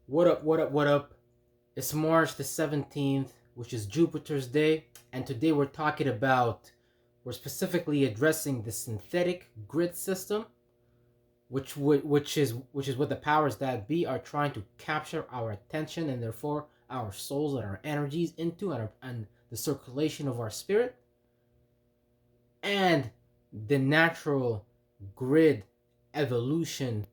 What up, what up, what up? It's March the 17th, which is Jupiter's Day, and today we're specifically addressing the synthetic grid system, which is what the powers that be are trying to capture our attention and therefore our souls and our energies into and the circulation of our spirit, and the natural grid evolution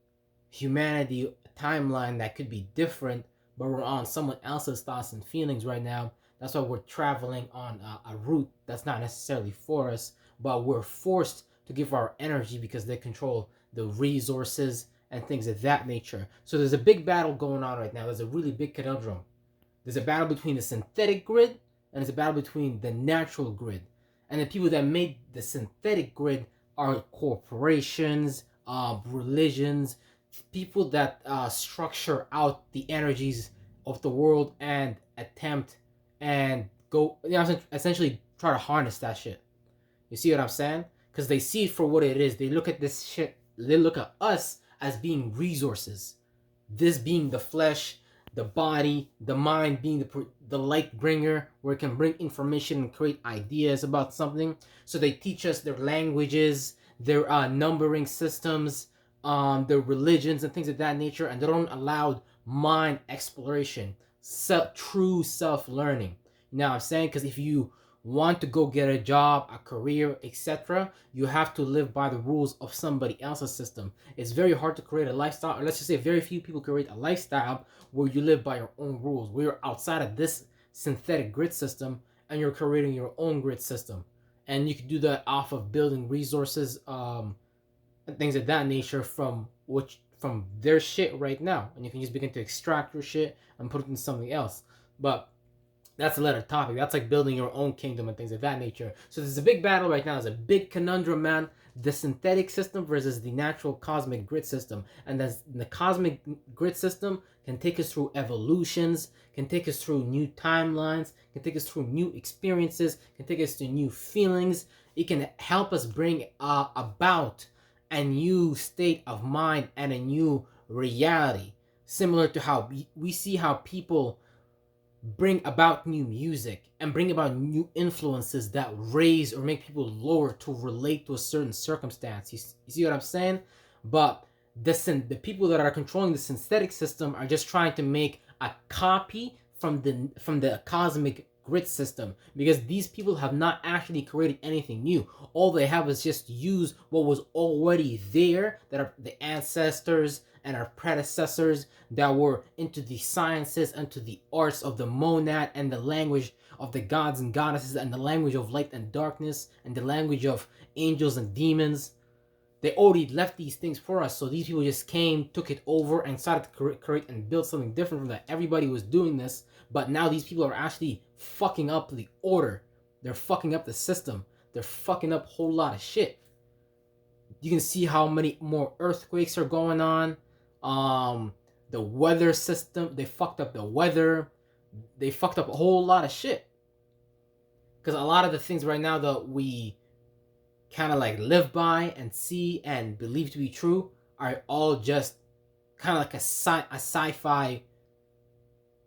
humanity timeline that could be different, but we're on someone else's thoughts and feelings right now. That's why we're traveling on a route that's not necessarily for us, but we're forced to give our energy because they control the resources and things of that nature. So there's a big battle going on right now. There's a really big conundrum. There's a battle between the synthetic grid and there's a battle between the natural grid. And the people that made the synthetic grid are corporations, religions, people that structure out the energies of the world and attempt and go, essentially try to harness that shit. You see what I'm saying? Because they see it for what it is. They look at this shit. They look at us as being resources. This being the flesh, the body, the mind being the light bringer, where it can bring information and create ideas about something. So they teach us their languages, their numbering systems, their religions and things of that nature, and they don't allow mind exploration, true self learning. You know what I'm saying? Because if you want to go get a job, a career, etc., you have to live by the rules of somebody else's system. It's very hard to create a lifestyle, or let's just say very few people create a lifestyle where you live by your own rules. We're outside of this synthetic grid system and you're creating your own grid system. And you can do that off of building resources and things of that nature from their shit right now. And you can just begin to extract your shit and put it in something else. But that's another topic. That's like building your own kingdom and things of that nature. So there's a big battle right now. There's a big conundrum, man. The synthetic system versus the natural cosmic grid system. And the cosmic grid system can take us through evolutions, can take us through new timelines, can take us through new experiences, can take us to new feelings. It can help us bring about a new state of mind and a new reality. Similar to how we see how people bring about new music and bring about new influences that raise or make people lower to relate to a certain circumstance. You see what I'm saying? But the people that are controlling the synthetic system are just trying to make a copy from the cosmic grid system, because these people have not actually created anything new. All they have is just use what was already there, that are the ancestors and our predecessors that were into the sciences and to the arts of the monad and the language of the gods and goddesses and the language of light and darkness and the language of angels and demons. They already left these things for us, so these people just came, took it over, and started to create and build something different from that. Everybody was doing this, but now these people are actually fucking up the order. They're fucking up the system. They're fucking up a whole lot of shit. You can see how many more earthquakes are going on. The weather system, they fucked up the weather. They fucked up a whole lot of shit. Because a lot of the things right now that we kind of like live by and see and believe to be true are all just kind of like a sci-fi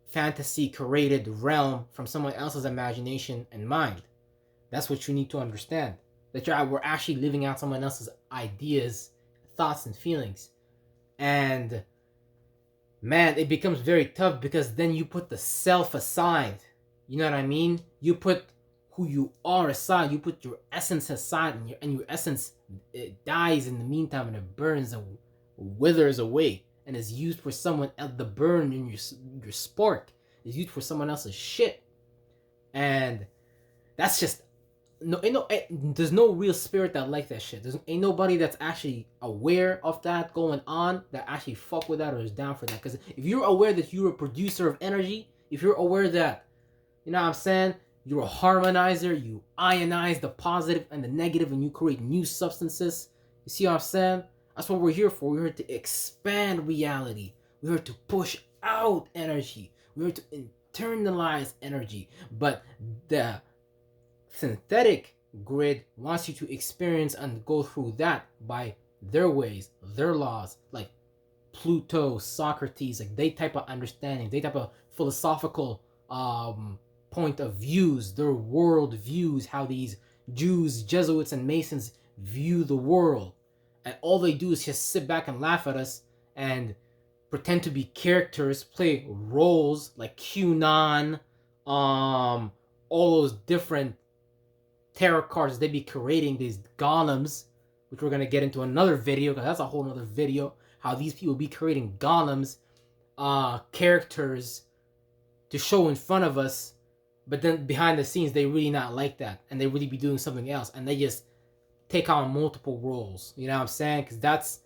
fantasy created realm from someone else's imagination and mind. That's what you need to understand. That we're actually living out someone else's ideas, thoughts, and feelings. And man, it becomes very tough because then you put the self aside. You know what I mean? You put who you are aside. You put your essence aside, and your essence, it dies in the meantime, and it burns and withers away, and is used for someone else. The burn in your spark is used for someone else's shit, and that's just there's no real spirit that like that shit. Ain't nobody that's actually aware of that going on that actually fuck with that or is down for that. Because if you're aware that you're a producer of energy, if you're aware that, you know what I'm saying, you're a harmonizer, you ionize the positive and the negative, and you create new substances. You see what I'm saying? That's what we're here for. We're here to expand reality. We're here to push out energy. We're here to internalize energy. But the synthetic grid wants you to experience and go through that by their ways, their laws, like Pluto, Socrates, like they type of understanding, they type of philosophical point of views, their world views, how these Jews, Jesuits, and Masons view the world. And all they do is just sit back and laugh at us and pretend to be characters, play roles like QAnon, all those different tarot cards they be creating, these golems, which we're gonna get into another video because that's a whole other video. How these people be creating golems, characters to show in front of us, but then behind the scenes they really not like that, and they really be doing something else, and they just take on multiple roles. You know what I'm saying? Because that's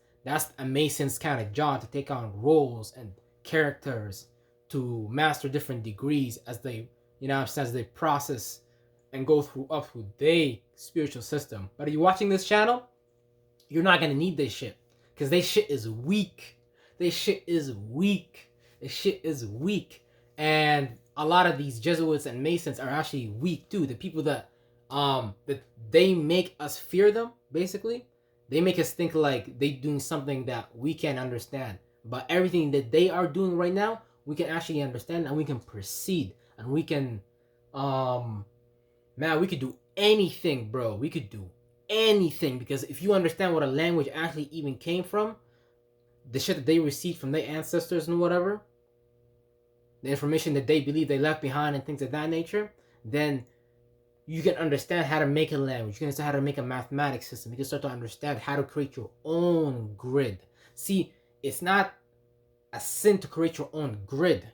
a Mason's kind of job, to take on roles and characters to master different degrees as they, you know what I'm saying, as they process and go through their spiritual system. But are you watching this channel? You're not gonna need this shit, because they shit is weak. This shit is weak. This shit is weak. And a lot of these Jesuits and Masons are actually weak too. The people that they make us fear them, basically. They make us think like they doing something that we can't understand. But everything that they are doing right now, we can actually understand, and we can proceed, and we can man, we could do anything, bro. We could do anything, because if you understand what a language actually even came from, the shit that they received from their ancestors and whatever, the information that they believe they left behind and things of that nature, then you can understand how to make a language. You can understand how to make a mathematics system. You can start to understand how to create your own grid. See, it's not a sin to create your own grid,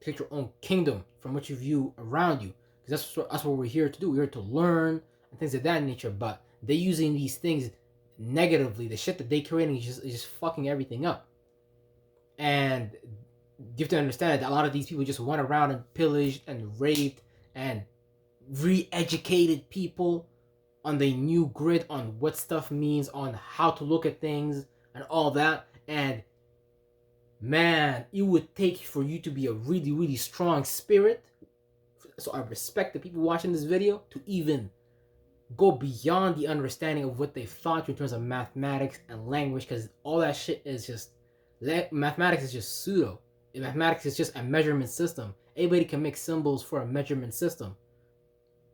create your own kingdom from what you view around you, because that's what we're here to do. We're here to learn and things of that nature. But they're using these things negatively. The shit that they creating is just fucking everything up. And you have to understand that a lot of these people just went around and pillaged and raped and re-educated people on the new grid, on what stuff means, on how to look at things and all that. And man, it would take for you to be a really, really strong spirit. So I respect the people watching this video to even go beyond the understanding of what they thought in terms of mathematics and language, because all that shit is just, mathematics is just pseudo. Mathematics is just a measurement system. Anybody can make symbols for a measurement system.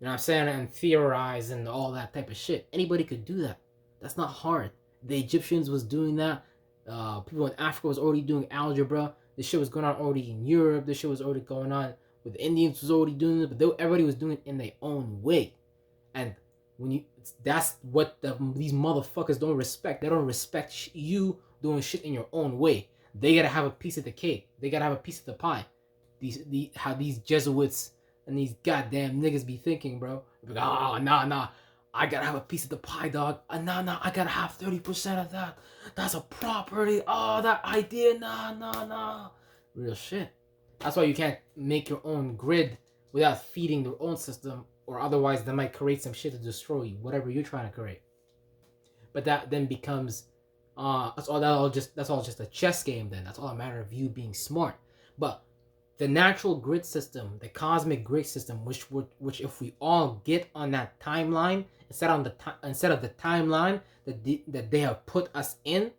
You know what I'm saying? And theorize and all that type of shit. Anybody could do that. That's not hard. The Egyptians was doing that. People in Africa was already doing algebra. This shit was going on already in Europe. This shit was already going on with the Indians, was already doing it. But everybody was doing it in their own way. And that's what these motherfuckers don't respect. They don't respect you doing shit in your own way. They gotta have a piece of the cake. They gotta have a piece of the pie. How these Jesuits and these goddamn niggas be thinking, bro. Like, oh, nah, I gotta have a piece of the pie, dog. Nah, I gotta have 30% of that. That's a property. Oh, that idea, nah. Real shit. That's why you can't make your own grid without feeding their own system, or otherwise they might create some shit to destroy you, whatever you're trying to create. But that then becomes that's all just a chess game then. That's all a matter of you being smart. But the natural grid system, the cosmic grid system, which if we all get on that timeline instead of the timeline that they have put us in,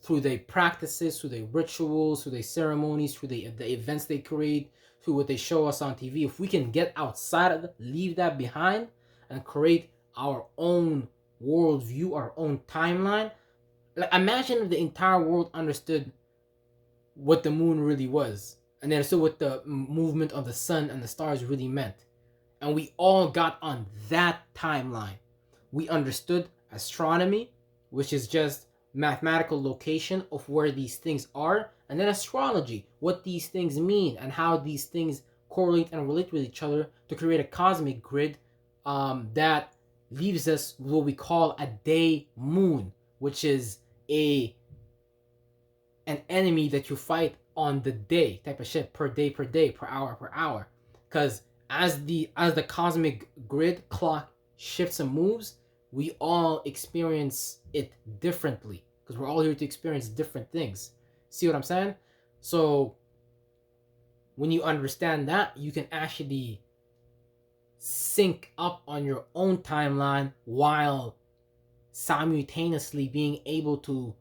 through their practices, through their rituals, through their ceremonies, through the events they create, through what they show us on TV, if we can get outside of it, leave that behind, and create our own worldview, our own timeline. Like, imagine if the entire world understood what the moon really was, and then understood what the movement of the sun and the stars really meant, and we all got on that timeline. We understood astronomy, which is just mathematical location of where these things are, and then astrology, what these things mean and how these things correlate and relate with each other to create a cosmic grid that leaves us what we call a day moon, which is an enemy that you fight on the day type of shit, per day, per hour. Because as the cosmic grid clock shifts and moves, we all experience it differently, because we're all here to experience different things. See what I'm saying? So when you understand that, you can actually sync up on your own timeline while simultaneously being able to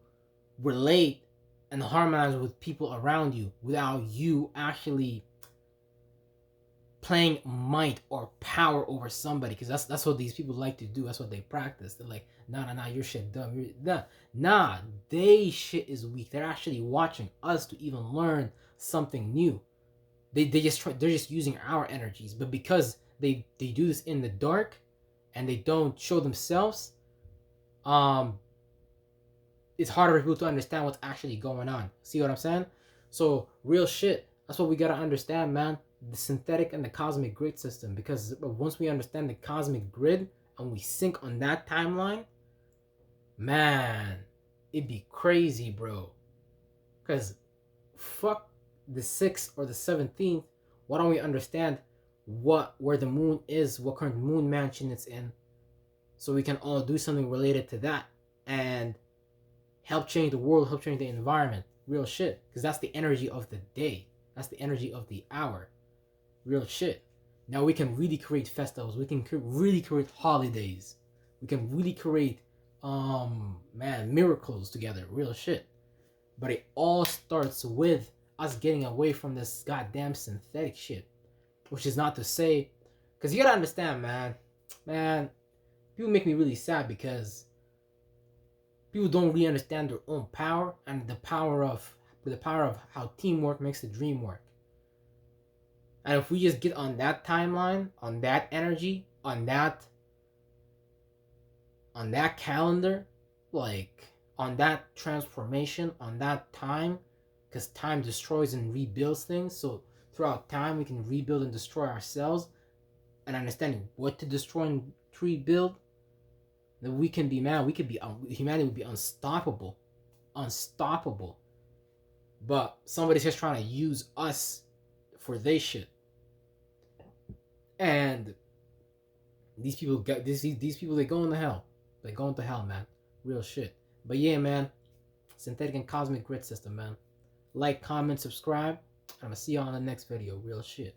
relate and harmonize with people around you without you actually playing might or power over somebody, because that's what these people like to do. That's what they practice. They're like, nah, your shit dumb. Nah, they shit is weak. They're actually watching us to even learn something new. They're just using our energies, but because they do this in the dark and they don't show themselves, it's harder for people to understand what's actually going on. See what I'm saying? So real shit. That's what we gotta understand, man. The synthetic and the cosmic grid system. Because once we understand the cosmic grid and we sync on that timeline, man, it'd be crazy, bro. Because fuck the 6th or the 17th. Why don't we understand where the moon is, what current moon mansion it's in, so we can all do something related to that and help change the world, help change the environment. Real shit. Because that's the energy of the day. That's the energy of the hour. Real shit. Now we can really create festivals. We can really create holidays. We can really create, miracles together. Real shit. But it all starts with us getting away from this goddamn synthetic shit. Which is not to say, because you gotta understand, man, people make me really sad because people don't really understand their own power and the power of how teamwork makes the dream work. And if we just get on that timeline, on that energy, on that calendar, like on that transformation, on that time, because time destroys and rebuilds things. So throughout time, we can rebuild and destroy ourselves, and understanding what to destroy and to rebuild. Then we can be, humanity would be unstoppable. But somebody's just trying to use us for their shit. And these people these people, they go into hell. They go into hell, man. Real shit. But yeah, man. Synthetic and cosmic grid system, man. Like, comment, subscribe. I'm gonna see you on the next video. Real shit.